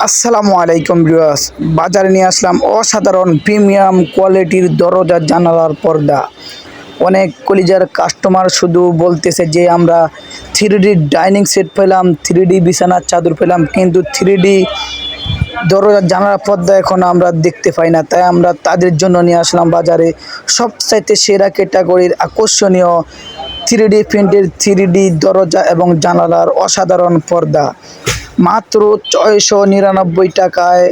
আসসালামু আলাইকুম ভিউয়ার্স, বাজারে নিয়ে আসলাম অসাধারণ প্রিমিয়াম কোয়ালিটির দরজা জানালার পর্দা। অনেক কলিজার কাস্টমার শুধু বলতেছে যে আমরা 3D ডাইনিং সেট পেলাম, 3D বিছানার চাদর পেলাম, কিন্তু 3D দরজা জানালার পর্দা এখন আমরা দেখতে পাই না। তাই আমরা তাদের জন্য নিয়ে আসলাম বাজারে সবচাইতে সেরা ক্যাটাগরির আকর্ষণীয় 3D প্রিন্টের 3D দরজা এবং জানালার অসাধারণ পর্দা। মাত্র ৬৯৯ টাকায়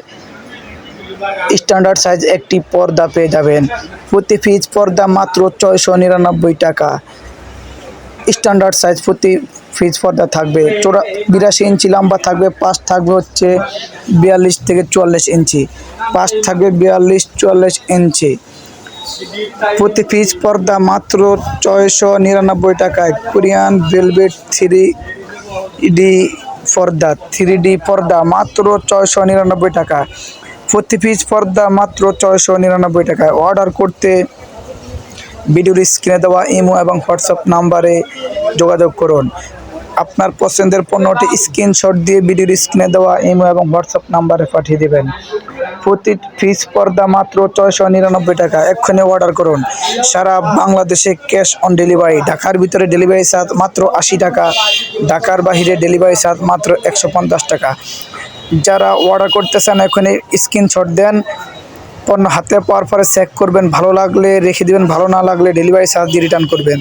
স্ট্যান্ডার্ড সাইজ একটি পর্দা পেয়ে যাবেন। প্রতি পিস পর্দা মাত্র ৬৯৯ টাকা। স্ট্যান্ডার্ড সাইজ প্রতি পিস পর্দা থাকবে ৮২ ইঞ্চি লম্বা থাকবে, পাশ থাকবে হচ্ছে ৪২ থেকে ৪৪ ইঞ্চি, পাশ থাকবে ৪২-৪৪ ইঞ্চি। প্রতি পিস পর্দা মাত্র ৬৯৯ টাকায়। কোরিয়ান ভেলভেট 3D পর্দা, 3D পর্দা মাত্র ৬৯৯ টাকা। প্রতি পিস পর্দা মাত্র ৬৯৯ টাকায়। অর্ডার করতে ভিডিওর স্ক্রিনে দেওয়া ইমো এবং হোয়াটসঅ্যাপ নাম্বারে যোগাযোগ করুন। আপনার পছন্দের পণ্যটি স্ক্রিনশট দিয়ে ভিডিওর স্ক্রিনে দেওয়া ইমো এবং হোয়াটসঅ্যাপ নাম্বারে পাঠিয়ে দেবেন। প্রতি পিস পর্দা মাত্র ৬৯৯ টাকা। এক্ষুনি অর্ডার করুন। সারা বাংলাদেশে ক্যাশ অন ডেলিভারি। ঢাকার ভিতরে ডেলিভারি চার্জ মাত্র ৮০ টাকা, ঢাকার বাইরে ডেলিভারি চার্জ মাত্র ১৫০ টাকা। যারা অর্ডার করতে চান এখানে স্ক্রিনশট দেন, পণ্য হাতে পাওয়ার পরে চেক করবেন, ভালো লাগলে রেখে দেবেন, ভালো না লাগলে ডেলিভারি চার্জ দিয়ে রিটার্ন করবেন।